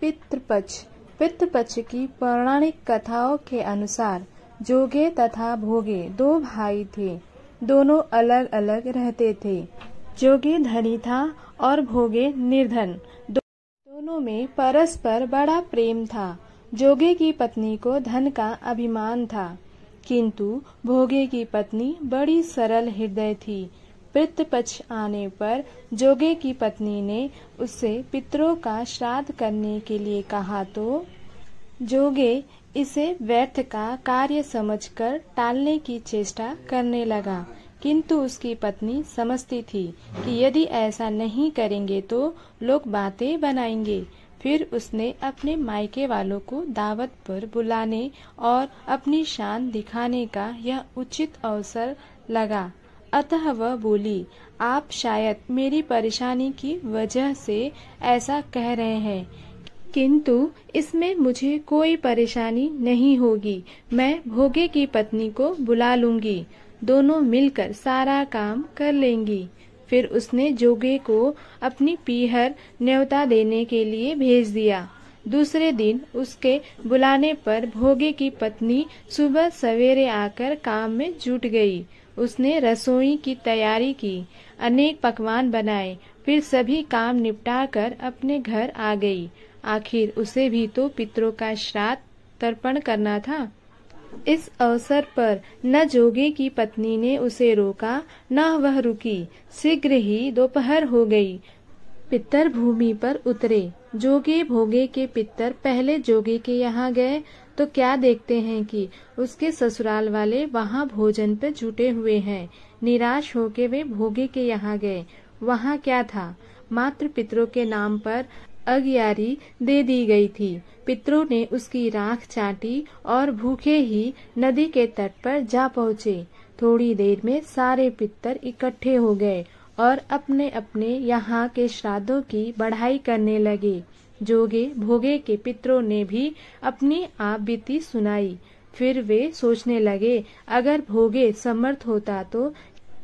पितृपक्ष। पितृपक्ष की पौराणिक कथाओं के अनुसार जोगे तथा भोगे दो भाई थे। दोनों अलग अलग रहते थे। जोगे धनी था और भोगे निर्धन। दोनों में परस्पर बड़ा प्रेम था। जोगे की पत्नी को धन का अभिमान था, किंतु भोगे की पत्नी बड़ी सरल हृदय थी। पितृपक्ष आने पर जोगे की पत्नी ने उससे पितरों का श्राद्ध करने के लिए कहा तो जोगे इसे व्यर्थ का कार्य समझकर टालने की चेष्टा करने लगा, किंतु उसकी पत्नी समझती थी कि यदि ऐसा नहीं करेंगे तो लोग बातें बनाएंगे। फिर उसने अपने मायके वालों को दावत पर बुलाने और अपनी शान दिखाने का यह उचित अवसर लगा। अतः वह बोली, आप शायद मेरी परेशानी की वजह से ऐसा कह रहे हैं, किंतु इसमें मुझे कोई परेशानी नहीं होगी। मैं भोगे की पत्नी को बुला लूंगी, दोनों मिलकर सारा काम कर लेंगी। फिर उसने जोगे को अपनी पीहर न्योता देने के लिए भेज दिया। दूसरे दिन उसके बुलाने पर भोगे की पत्नी सुबह सवेरे आकर काम में जुट गई। उसने रसोई की तैयारी की, अनेक पकवान बनाए, फिर सभी काम निपटाकर अपने घर आ गई। आखिर उसे भी तो पितरों का श्राद्ध तर्पण करना था। इस अवसर पर न जोगे की पत्नी ने उसे रोका, न वह रुकी। शीघ्र ही दोपहर हो गई। पितर भूमि पर उतरे। जोगे भोगे के पितर पहले जोगे के यहाँ गए तो क्या देखते हैं कि उसके ससुराल वाले वहाँ भोजन पे जुटे हुए हैं। निराश होके वे भोगे के यहाँ गए। वहाँ क्या था, मात्र पितरों के नाम पर अगियारी दे दी गई थी। पितरों ने उसकी राख चाटी और भूखे ही नदी के तट पर जा पहुँचे। थोड़ी देर में सारे पितर इकट्ठे हो गए और अपने अपने यहाँ के श्राद्धों की बढ़ाई करने लगे। जोगे भोगे के पितरों ने भी अपनी आप बीती सुनाई। फिर वे सोचने लगे, अगर भोगे समर्थ होता तो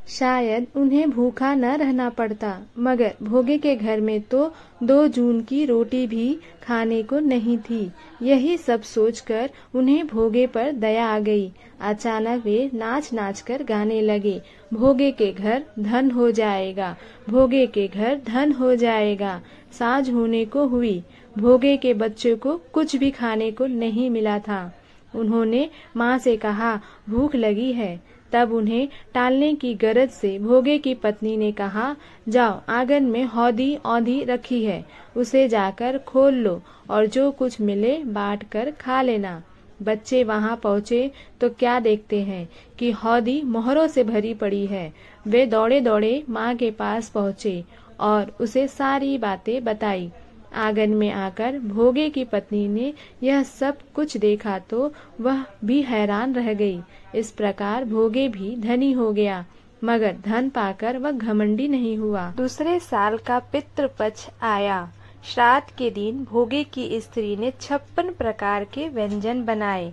शायद उन्हें भूखा न रहना पड़ता, मगर भोगे के घर में तो 2 जून की रोटी भी खाने को नहीं थी। यही सब सोचकर उन्हें भोगे पर दया आ गई। अचानक वे नाच नाच कर गाने लगे, भोगे के घर धन हो जाएगा, भोगे के घर धन हो जाएगा। साँझ होने को हुई। भोगे के बच्चे को कुछ भी खाने को नहीं मिला था। उन्होंने माँ से कहा, भूख लगी है। तब उन्हें टालने की गरज से भोगे की पत्नी ने कहा, जाओ, आंगन में हौदी औंधी रखी है, उसे जाकर खोल लो और जो कुछ मिले बांट कर खा लेना। बच्चे वहां पहुँचे तो क्या देखते हैं कि हौदी मोहरों से भरी पड़ी है। वे दौड़े दौड़े माँ के पास पहुँचे और उसे सारी बातें बताई। आंगन में आकर भोगे की पत्नी ने यह सब कुछ देखा तो वह भी हैरान रह गई। इस प्रकार भोगे भी धनी हो गया, मगर धन पाकर वह घमंडी नहीं हुआ। दूसरे साल का पितृपक्ष आया। श्राद्ध के दिन भोगे की स्त्री ने 56 प्रकार के व्यंजन बनाए।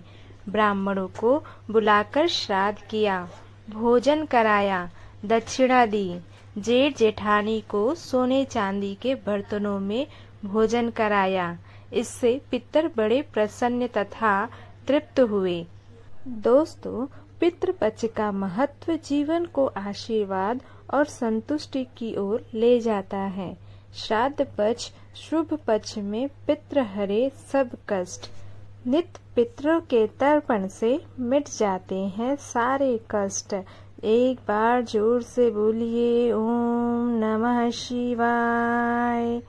ब्राह्मणों को बुलाकर श्राद्ध किया, भोजन कराया, दक्षिणा दी। जेठ जेठानी को सोने चांदी के बर्तनों में भोजन कराया। इससे पितर बड़े प्रसन्न तथा तृप्त हुए। दोस्तों, पितृपक्ष का महत्व जीवन को आशीर्वाद और संतुष्टि की ओर ले जाता है। श्राद्ध पक्ष शुभ पक्ष में पितृ हरे सब कष्ट। नित्य पितरों के तर्पण से मिट जाते हैं सारे कष्ट। एक बार जोर से बोलिए, ओम नमः शिवाय।